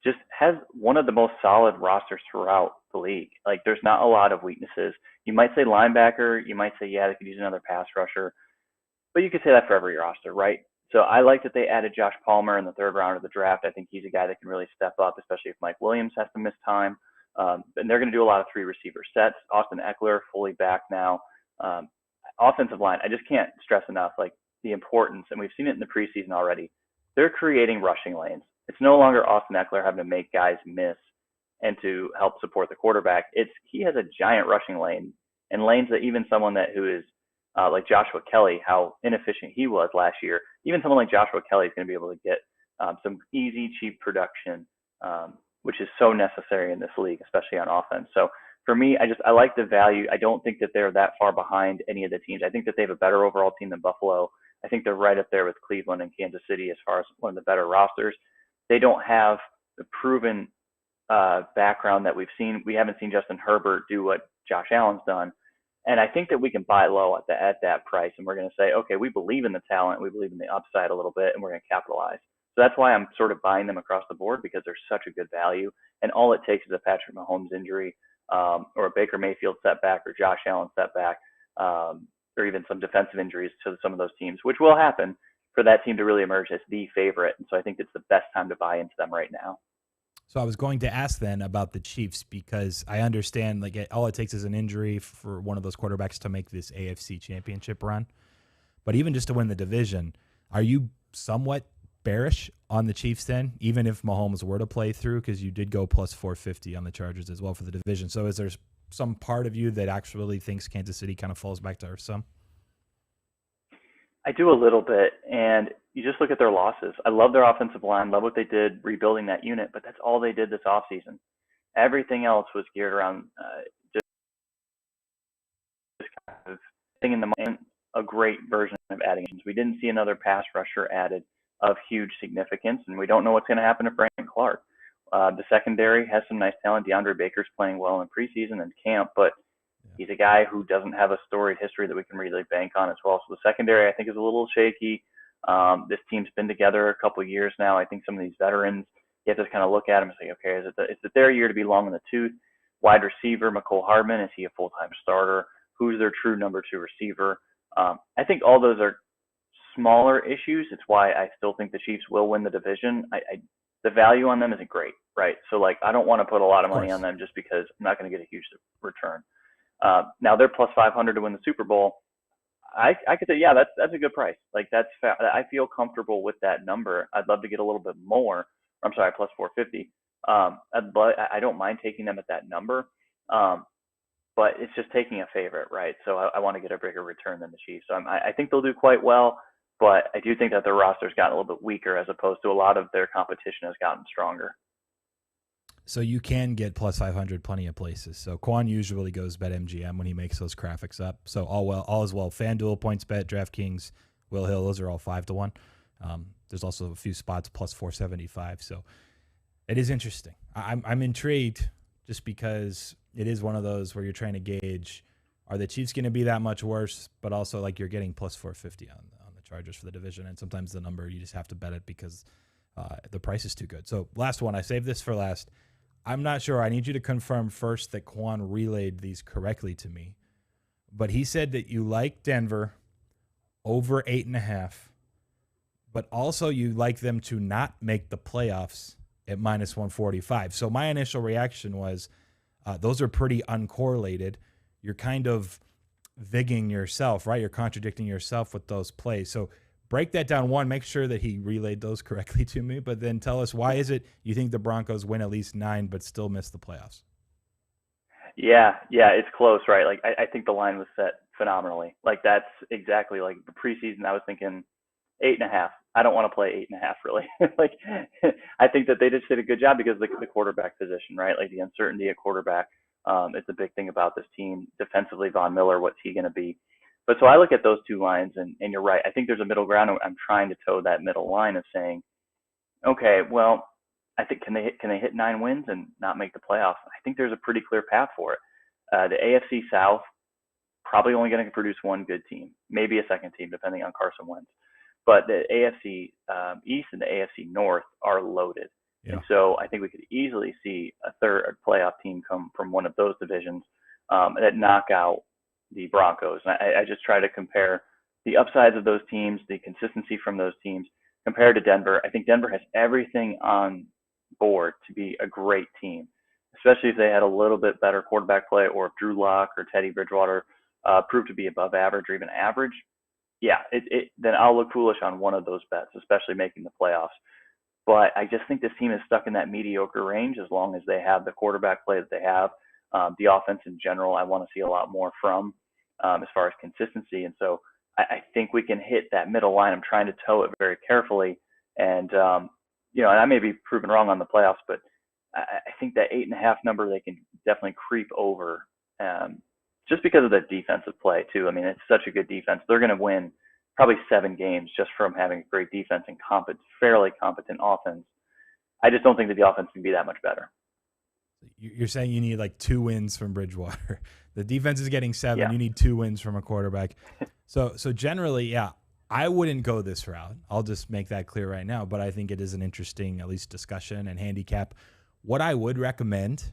just has one of the most solid rosters throughout the league. Like there's not a lot of weaknesses. You might say linebacker. You might say, yeah, they could use another pass rusher. But you could say that for every roster, right? So I like that they added Josh Palmer in the 3rd round of the draft. I think he's a guy that can really step up, especially if Mike Williams has to miss time. And they're going to do a lot of 3 receiver sets. Austin Eckler fully back now. Offensive line, I just can't stress enough like the importance, and we've seen it in the preseason already. They're creating rushing lanes. It's no longer Austin Eckler having to make guys miss and to help support the quarterback. He has a giant rushing lane and lanes that even someone who is like Joshua Kelly, how inefficient he was last year, even someone like Joshua Kelly is going to be able to get some easy, cheap production, which is so necessary in this league, especially on offense. So for me, I like the value. I don't think that they're that far behind any of the teams. I think that they have a better overall team than Buffalo. I think they're right up there with Cleveland and Kansas City as far as one of the better rosters. They don't have the proven background that we've seen. We haven't seen Justin Herbert do what Josh Allen's done. And I think that we can buy low at that price, and we're going to say, okay, we believe in the talent, we believe in the upside a little bit, and we're going to capitalize. So that's why I'm sort of buying them across the board, because they're such a good value. And all it takes is a Patrick Mahomes injury, or a Baker Mayfield setback, or Josh Allen setback, or even some defensive injuries to some of those teams, which will happen, for that team to really emerge as the favorite. And so I think it's the best time to buy into them right now. So I was going to ask then about the Chiefs because I understand like all it takes is an injury for one of those quarterbacks to make this AFC Championship run. But even just to win the division, are you somewhat bearish on the Chiefs then, even if Mahomes were to play through? Because you did go plus 450 on the Chargers as well for the division. So is there some part of you that actually thinks Kansas City kind of falls back to earth some? I do a little bit, and you just look at their losses. I love their offensive line, love what they did rebuilding that unit, but that's all they did this offseason. Everything else was geared around just kind of thing in the moment, a great version of adding. We didn't see another pass rusher added of huge significance, and we don't know what's going to happen to Frank Clark. The secondary has some nice talent. DeAndre Baker's playing well in preseason and camp, but he's a guy who doesn't have a storied history that we can really bank on as well. So the secondary, I think, is a little shaky. This team's been together a couple of years now. I think some of these veterans, you have to kind of look at them and say, okay, is it their year to be long in the tooth? Wide receiver, McCole Hardman, is he a full-time starter? Who's their true number 2 receiver? I think all those are smaller issues. It's why I still think the Chiefs will win the division. The value on them isn't great, right? So, like, I don't want to put a lot of money on them just because I'm not going to get a huge return. Now they're plus 500 to win the Super Bowl. I could say, yeah, that's a good price. Like I feel comfortable with that number. I'd love to get a little bit more. I'm sorry, plus 450. I don't mind taking them at that number. But it's just taking a favorite, right? So I want to get a bigger return than the Chiefs. So I think they'll do quite well, but I do think that their roster's gotten a little bit weaker as opposed to a lot of their competition has gotten stronger. So you can get plus 500 plenty of places. So Qwan usually goes BetMGM when he makes those graphics up. So all is well. FanDuel, PointsBet, DraftKings, Will Hill, those are all 5-1. There's also a few spots plus 475. So it is interesting. I'm intrigued just because it is one of those where you're trying to gauge, are the Chiefs going to be that much worse? But also like you're getting plus 450 on the Chargers for the division. And sometimes the number, you just have to bet it because the price is too good. So last one, I saved this for last. I'm not sure. I need you to confirm first that Qwan relayed these correctly to me. But he said that you like Denver over 8.5, but also you like them to not make the playoffs at minus 145. So my initial reaction was those are pretty uncorrelated. You're kind of vigging yourself, right? You're contradicting yourself with those plays. So break that down. One, make sure that he relayed those correctly to me, but then tell us why is it you think the Broncos win at least 9 but still miss the playoffs? Yeah, it's close, right? Like I think the line was set phenomenally. Like that's exactly like the preseason. I was thinking 8.5. I don't want to play 8.5 really. Like I think that they just did a good job because of the quarterback position, right? Like the uncertainty at quarterback. It's a big thing about this team defensively. Von Miller, what's he going to be? But so I look at those two lines, and you're right. I think there's a middle ground. I'm trying to toe that middle line of saying, okay, well, I think can they hit 9 wins and not make the playoffs? I think there's a pretty clear path for it. The AFC South probably only going to produce one good team, maybe a second team depending on Carson Wentz. But the AFC East and the AFC North are loaded, and so I think we could easily see a third playoff team come from one of those divisions that knock out the Broncos. And I just try to compare the upsides of those teams, the consistency from those teams compared to Denver. I think Denver has everything on board to be a great team, especially if they had a little bit better quarterback play or if Drew Lock or Teddy Bridgewater proved to be above average or even average. Yeah, then I'll look foolish on one of those bets, especially making the playoffs. But I just think this team is stuck in that mediocre range as long as they have the quarterback play that they have. The offense in general, I want to see a lot more from as far as consistency. And so I think we can hit that middle line. I'm trying to toe it very carefully. And, and I may be proven wrong on the playoffs, but I think that 8.5 number, they can definitely creep over just because of the defensive play too. I mean, it's such a good defense. They're going to win probably 7 games just from having a great defense and fairly competent offense. I just don't think that the offense can be that much better. You're saying you need like 2 wins from Bridgewater. The defense is getting 7. Yeah. You need 2 wins from a quarterback. So generally, yeah, I wouldn't go this route. I'll just make that clear right now. But I think it is an interesting, at least, discussion and handicap. What I would recommend,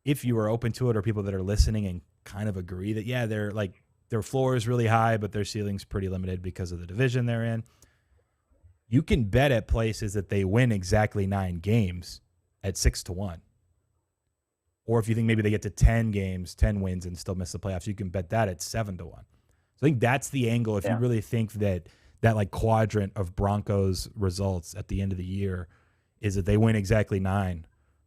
if you are open to it or people that are listening and kind of agree that, yeah, their floor is really high, but their ceiling's pretty limited because of the division they're in. You can bet at places that they win exactly 9 games at 6-1. Or if you think maybe they get to 10 games, 10 wins, and still miss the playoffs, you can bet that at 7-1. So I think that's the angle. If you really think that like quadrant of Broncos results at the end of the year is that they win exactly 9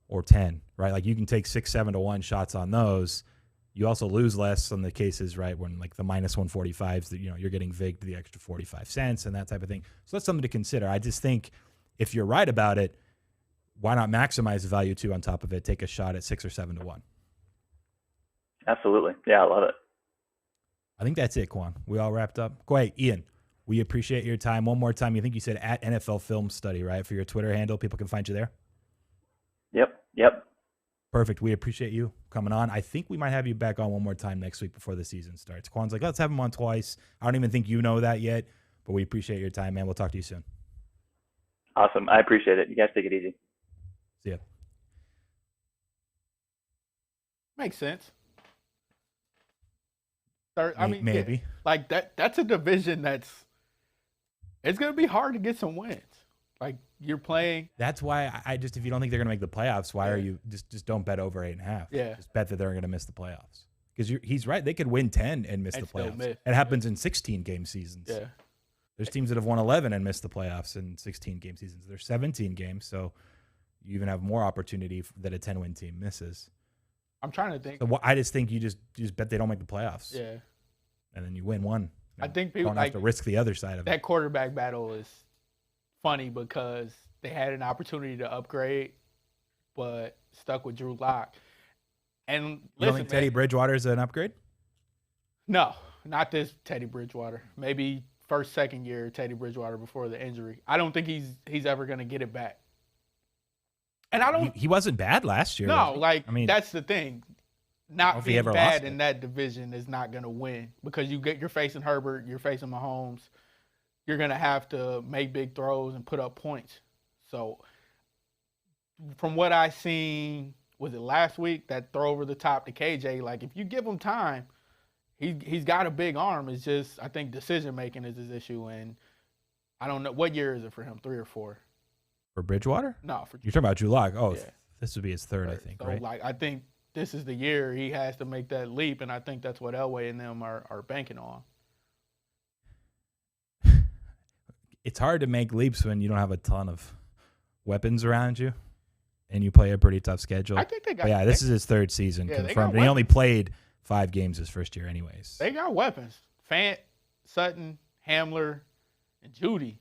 or 10, right? Like you can take 6-7-1 shots on those. You also lose less on the cases, right, when like the minus 145s that, you're getting vigged the extra 45 cents and that type of thing. So that's something to consider. I just think if you're right about it, why not maximize the value too on top of it? Take a shot at 6 or 7-1. Absolutely. Yeah, I love it. I think that's it, Qwan. We all wrapped up. Great. Ian, we appreciate your time. One more time, you think you said at NFL Film Study, right, for your Twitter handle? People can find you there? Yep. Perfect. We appreciate you coming on. I think we might have you back on one more time next week before the season starts. Quan's like, let's have him on twice. I don't even think you know that yet, but we appreciate your time, man. We'll talk to you soon. Awesome. I appreciate it. You guys take it easy. See ya. Makes sense. I mean, maybe. Yeah, like that's a division it's going to be hard to get some wins. Like you're playing. That's why I just, if you don't think they're going to make the playoffs, why are you just don't bet over 8.5? Yeah. Just bet that they're going to miss the playoffs. Because he's right. They could win 10 and miss the playoffs. It happens in 16 game seasons. Yeah. There's teams that have won 11 and missed the playoffs in 16 game seasons. There's 17 games. So you even have more opportunity that a 10-win team misses. I'm trying to think. So I just think you just bet they don't make the playoffs. Yeah. And then you win one. I think people don't have to risk the other side of it. That quarterback battle is funny because they had an opportunity to upgrade, but stuck with Drew Lock. And You listen, don't think Teddy Bridgewater is an upgrade? No, not this Teddy Bridgewater. Maybe first, second year Teddy Bridgewater before the injury. I don't think he's ever going to get it back. And I don't. He wasn't bad last year. No, that's the thing. Not being bad in that division is not going to win because you're facing Herbert, you're facing Mahomes. You're going to have to make big throws and put up points. So from what I seen, was it last week, that throw over the top to KJ, like if you give him time, he's got a big arm. It's just, I think decision-making is his issue. And I don't know, what year is it for him, 3 or 4? For Bridgewater? No. You're talking about Drew Lock. Oh, yeah. This would be his third, I think, so, right? I think this is the year he has to make that leap, and I think that's what Elway and them are banking on. It's hard to make leaps when you don't have a ton of weapons around you and you play a pretty tough schedule. I think they got this is his third season confirmed. And he only played 5 games his first year anyways. They got weapons. Fant, Sutton, Hamler, and Judy.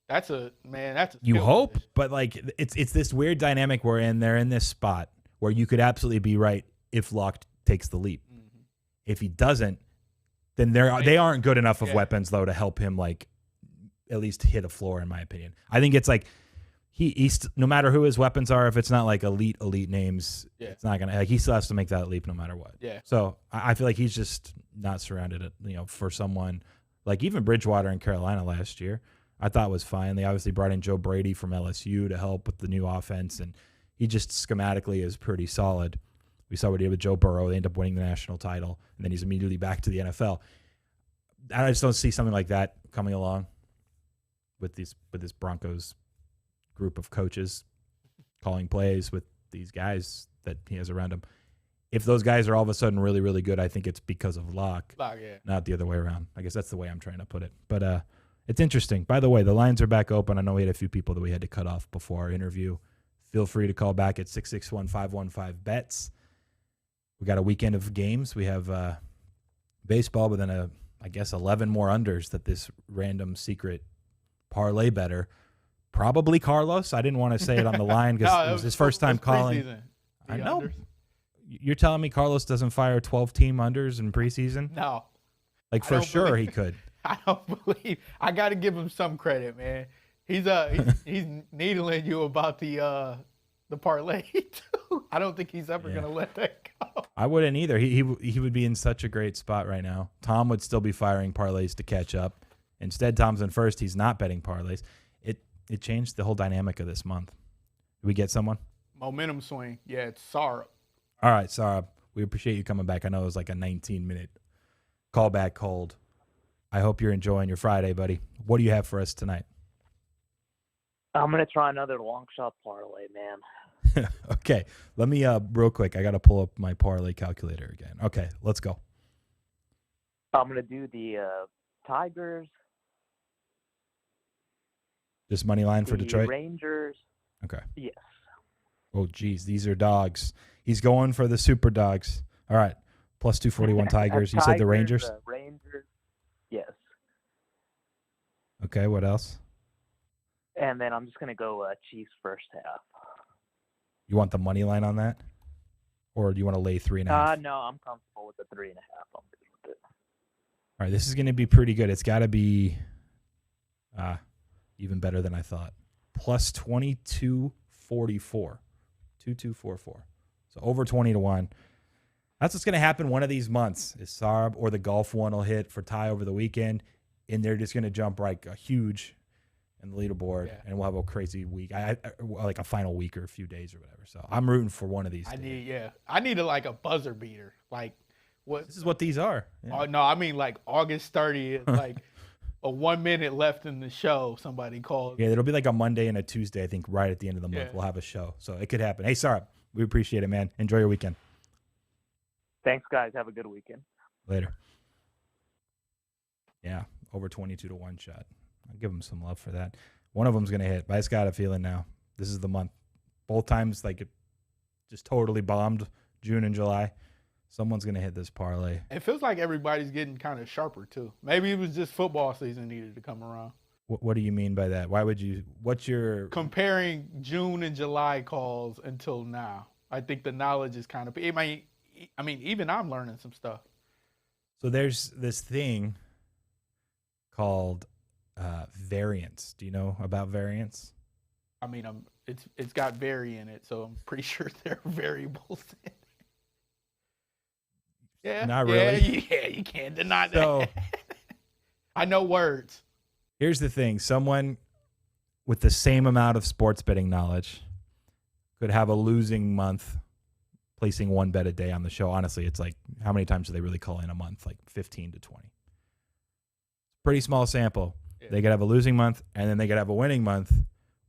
That's a You hope, but like it's this weird dynamic they're in this spot where you could absolutely be right if Locke takes the leap. Mm-hmm. If he doesn't, then they aren't good enough of weapons though to help him like at least hit a floor, in my opinion. I think it's like he's no matter who his weapons are, if it's not like elite names, it's not gonna. Like, he still has to make that leap no matter what. Yeah. So I feel like he's just not surrounded. For someone like even Bridgewater in Carolina last year, I thought was fine. They obviously brought in Joe Brady from LSU to help with the new offense, and he just schematically is pretty solid. We saw what he did with Joe Burrow. They ended up winning the national title, and then he's immediately back to the NFL. I just don't see something like that coming along with this Broncos group of coaches calling plays with these guys that he has around him. If those guys are all of a sudden really, really good, I think it's because of Locke, not the other way around. I guess that's the way I'm trying to put it. But it's interesting. By the way, the lines are back open. I know we had a few people that we had to cut off before our interview. Feel free to call back at 661-515-BETS. We got a weekend of games. We have baseball, but then I guess 11 more unders that this random secret parlay better. Probably Carlos. I didn't want to say it on the line because it was his first time calling. I know. Unders. You're telling me Carlos doesn't fire 12-team unders in preseason? No. Like for sure he could. I don't believe. I got to give him some credit, man. He's needling you about the parlay too. I don't think he's ever gonna let that go. I wouldn't either. He would be in such a great spot right now. Tom would still be firing parlays to catch up. Instead, Tom's in first. He's not betting parlays. It changed the whole dynamic of this month. Did we get someone? Momentum swing. Yeah, it's Sarah. All right, Sarah. We appreciate you coming back. I know it was like a 19-minute callback hold. I hope you're enjoying your Friday, buddy. What do you have for us tonight? I'm going to try another long shot parlay, man. Okay, let me real quick. I got to pull up my parlay calculator again. Okay, let's go. I'm going to do the Tigers. Just money line for the Detroit? Rangers. Okay. Yes. Oh, geez, these are dogs. He's going for the super dogs. All right, plus 241 Tigers. You said the Rangers? Rangers, yes. Okay, what else? And then I'm just going to go Chiefs first half. You want the money line on that? Or do you want to lay 3.5? No, I'm comfortable with the 3.5. I'm good with it. All right, this is going to be pretty good. It's got to be even better than I thought. Plus 2244. 2244. So over 20 to 1. That's what's going to happen one of these months. Is Sarb or the golf one will hit for Ty over the weekend, and they're just going to jump like a huge in the leaderboard, and we'll have a crazy week. I like a final week or a few days or whatever. So I'm rooting for one of these. I need a buzzer beater. Like what? This is what these are. Yeah. No, I mean like August 30th, like a 1 minute left in the show. Somebody calls. Yeah, it'll be like a Monday and a Tuesday. I think right at the end of the month we'll have a show, so it could happen. Hey, Sarb, we appreciate it, man. Enjoy your weekend. Thanks, guys. Have a good weekend. Later. Yeah, over 22 to 1 shot. I'll give them some love for that. One of them's going to hit, but I just got a feeling now. This is the month. Both times, like, it just totally bombed June and July. Someone's going to hit this parlay. It feels like everybody's getting kind of sharper, too. Maybe it was just football season needed to come around. What do you mean by that? Why would you – what's your – Comparing June and July calls until now. I think the knowledge is kind of – I mean, even I'm learning some stuff. So there's this thing called variance. Do you know about variance? I mean, it's got vary in it, so I'm pretty sure there are variables in it. Yeah. Not really. Yeah, you can't deny that. I know words. Here's the thing. Someone with the same amount of sports betting knowledge could have a losing month placing one bet a day on the show. Honestly, it's like, how many times do they really call in a month? Like 15 to 20. Pretty small sample. Yeah. They could have a losing month, and then they could have a winning month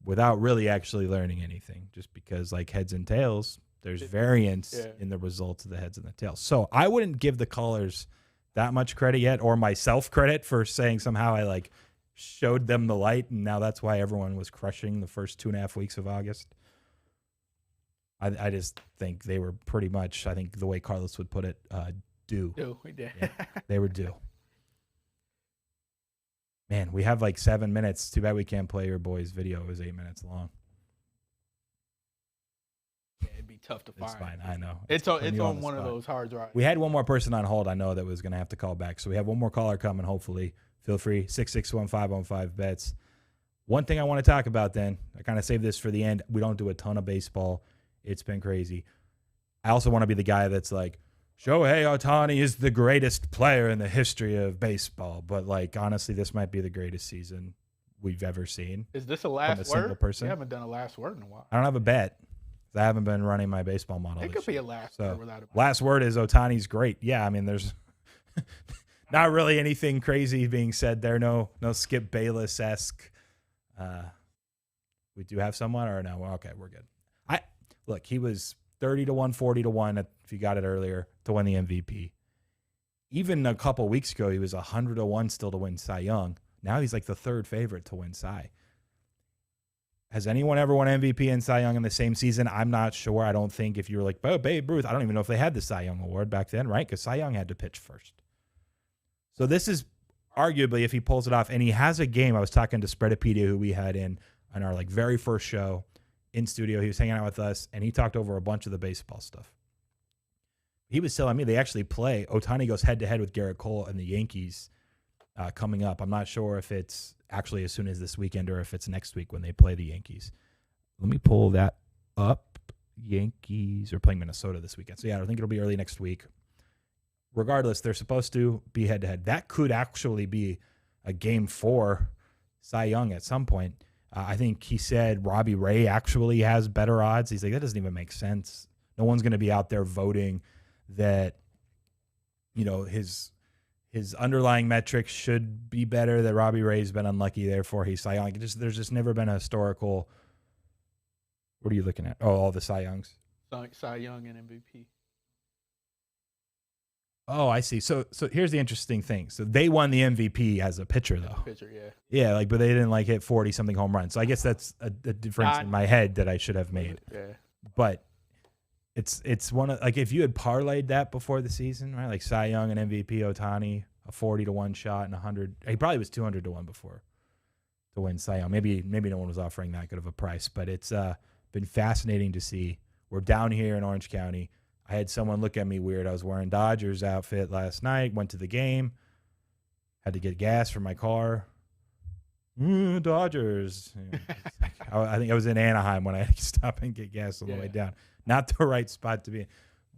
without really actually learning anything, just because, like heads and tails, there's variance in the results of the heads and the tails. So I wouldn't give the callers that much credit yet, or myself credit for saying somehow I like showed them the light, and now that's why everyone was crushing the first 2.5 weeks of August. I just think they were pretty much, I think the way Carlos would put it, due. Yeah, they were due. Man, we have like 7 minutes. Too bad we can't play your boy's video. It was 8 minutes long. Yeah, it'd be tough to find. It's fine. I know. It's on one of those hard drives. We had one more person on hold. I know that was going to have to call back. So we have one more caller coming, hopefully. Feel free. 661-515 bets. One thing I want to talk about then, I kind of saved this for the end. We don't do a ton of baseball. It's been crazy. I also want to be the guy that's like, Shohei Ohtani is the greatest player in the history of baseball. But, like, honestly, this might be the greatest season we've ever seen. Is this a last word? Single person. We haven't done a last word in a while. I don't have a bet. I haven't been running my baseball model. It could be a last word without a bet. Last word is Ohtani's great. Yeah, I mean, there's not really anything crazy being said there. No Skip Bayless-esque. We do have someone, or no? Well, okay, we're good. Look, he was 30 to 1, 40 to 1, if you got it earlier, to win the MVP. Even a couple weeks ago, he was 100 to 1 still to win Cy Young. Now he's like the third favorite to win Cy. Has anyone ever won MVP and Cy Young in the same season? I'm not sure. I don't think if you were like, oh, Babe Ruth, I don't even know if they had the Cy Young award back then, right? Because Cy Young had to pitch first. So this is arguably, if he pulls it off, and he has a game. I was talking to Spreadopedia, who we had in on our like very first show in studio. He was hanging out with us, and he talked over a bunch of the baseball stuff. He was telling me they actually play. Ohtani goes head-to-head with Garrett Cole and the Yankees coming up. I'm not sure if it's actually as soon as this weekend or if it's next week when they play the Yankees. Let me pull that up. Yankees are playing Minnesota this weekend. So, yeah, I think it'll be early next week. Regardless, they're supposed to be head-to-head. That could actually be a Game 4 Cy Young at some point. I think he said Robbie Ray actually has better odds. He's like, that doesn't even make sense. No one's going to be out there voting that, you know, his underlying metrics should be better, that Robbie Ray's been unlucky, therefore he's Cy Young. There's just never been a historical What are you looking at? Oh, all the Cy Youngs. Cy Young and MVP. Oh, I see. So here's the interesting thing. So they won the MVP as a pitcher, though. Pitcher, yeah. Yeah, like, but they didn't like hit 40-something home runs. So I guess that's a difference in my head that I should have made. Yeah. But it's one of, like, if you had parlayed that before the season, right? Like Cy Young and MVP Ohtani, a 40-1 shot and 100. He probably was 200-1 before to win Cy Young. Maybe no one was offering that good of a price, but it's been fascinating to see. We're down here in Orange County. I had someone look at me weird. I was wearing Dodgers outfit last night, went to the game, had to get gas for my car. Dodgers. I think I was in Anaheim when I had to stop and get gas on the way down. Not the right spot to be in.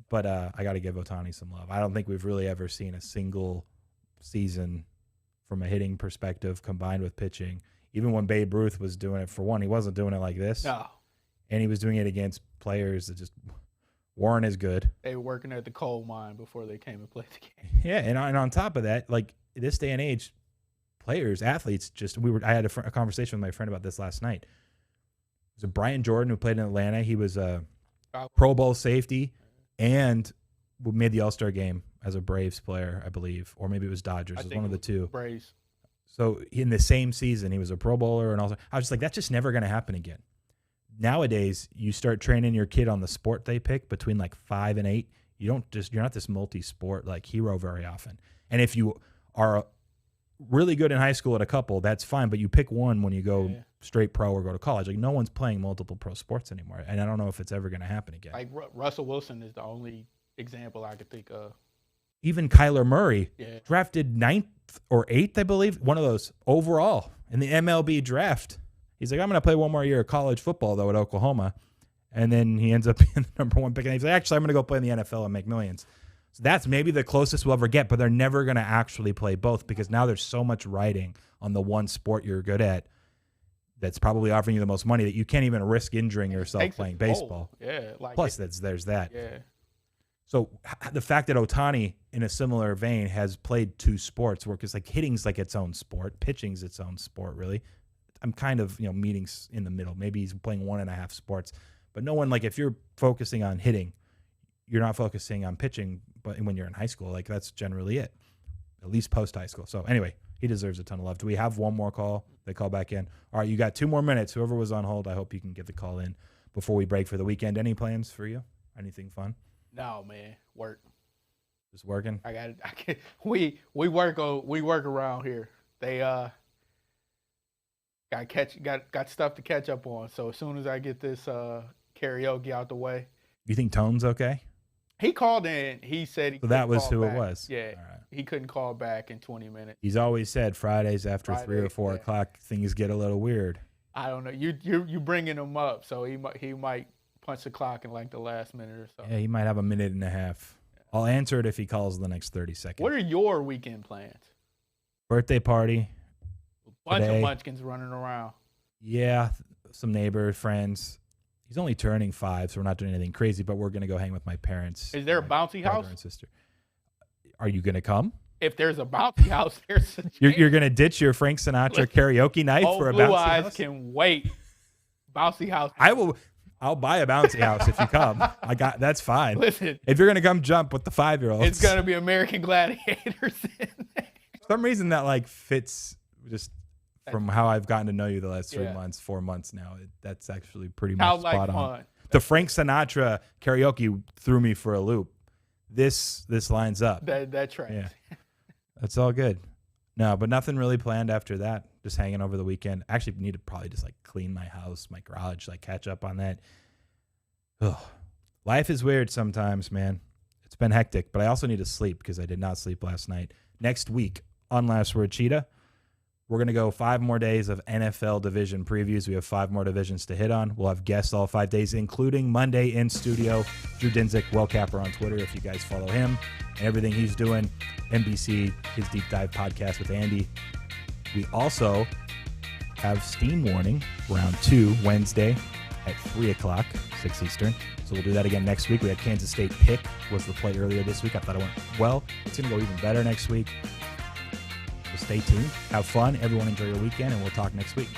But I got to give Ohtani some love. I don't think we've really ever seen a single season from a hitting perspective combined with pitching. Even when Babe Ruth was doing it, for one, he wasn't doing it like this. No. And he was doing it against players that just weren't as good. They were working at the coal mine before they came and played the game. Yeah, and on top of that, like this day and age, players, athletes, I had a conversation with my friend about this last night. It was a Brian Jordan who played in Atlanta. He was a Pro Bowl safety and made the All-Star game as a Braves player, I believe, or maybe it was Dodgers. It was one of the two. Braves. So in the same season, he was a Pro Bowler and also. I was just like, that's just never going to happen again. Nowadays, you start training your kid on the sport they pick between like 5 and 8. You're not this multi-sport like hero very often. And if you are really good in high school at a couple, that's fine. But you pick one when you go straight pro or go to college. Like no one's playing multiple pro sports anymore. And I don't know if it's ever going to happen again. Like Russell Wilson is the only example I could think of. Even Kyler Murray, drafted 9th or 8th, I believe, one of those overall in the MLB draft. He's like, I'm going to play one more year of college football, though, at Oklahoma. And then he ends up being the number one pick. And he's like, actually, I'm going to go play in the NFL and make millions. So that's maybe the closest we'll ever get, but they're never going to actually play both because now there's so much riding on the one sport you're good at that's probably offering you the most money that you can't even risk injuring yourself playing baseball. Yeah. Plus, there's that. Yeah. So the fact that Ohtani, in a similar vein, has played two sports, where because like hitting's like its own sport, pitching's its own sport, really. I'm kind of meeting in the middle. Maybe he's playing 1.5 sports, but no one, like, if you're focusing on hitting, you're not focusing on pitching. But when you're in high school, like that's generally it, at least post high school. So anyway, he deserves a ton of love. Do we have one more call? They call back in. All right, you got 2 more minutes. Whoever was on hold, I hope you can get the call in before we break for the weekend. Any plans for you? Anything fun? No, man. Work. Just working. We work around here. They got stuff to catch up on. So as soon as I get this karaoke out the way. You think Tone's okay? He called in. He said he so that was call who back. It was. Yeah. Right. He couldn't call back in 20 minutes. He's always said Fridays after 3 or 4 o'clock things get a little weird. I don't know. You bringing him up, so he might punch the clock in like the last minute or so. Yeah, he might have 1.5 minutes. Yeah. I'll answer it if he calls the next 30 seconds. What are your weekend plans? Birthday party. Bunch of munchkins running around. Yeah, some neighbors, friends. He's only turning 5, so we're not doing anything crazy, but we're going to go hang with my parents. Is there a bouncy house? And sister. Are you going to come? If there's a bouncy house, there's a You're going to ditch your Frank Sinatra karaoke night for a bouncy Blue Eyes house? Can wait. Bouncy house. I'll buy a bouncy house if you come. That's fine. Listen. If you're going to come jump with the 5-year-olds. It's going to be American Gladiators in there. For some reason that like fits just from how I've gotten to know you the last 3 months, 4 months now. That's actually pretty much spot on. Fun. The Frank Sinatra karaoke threw me for a loop. This lines up. That tracks. Yeah. That's all good. No, but nothing really planned after that. Just hanging over the weekend. Actually need to probably just like clean my house, my garage, like catch up on that. Ugh. Life is weird sometimes, man. It's been hectic, but I also need to sleep because I did not sleep last night. Next week on Last Word Cheetah, we're going to go 5 more days of NFL division previews. We have 5 more divisions to hit on. We'll have guests all 5 days, including Monday in studio. Drew Dinzik, Wellcapper on Twitter, if you guys follow him and everything he's doing. NBC, his Deep Dive podcast with Andy. We also have Steam Warning, round 2, Wednesday at 3 o'clock, 6 Eastern. So we'll do that again next week. We had Kansas State Pick was the play earlier this week. I thought it went well. It's going to go even better next week. So stay tuned. Have fun. Everyone enjoy your weekend, and we'll talk next week.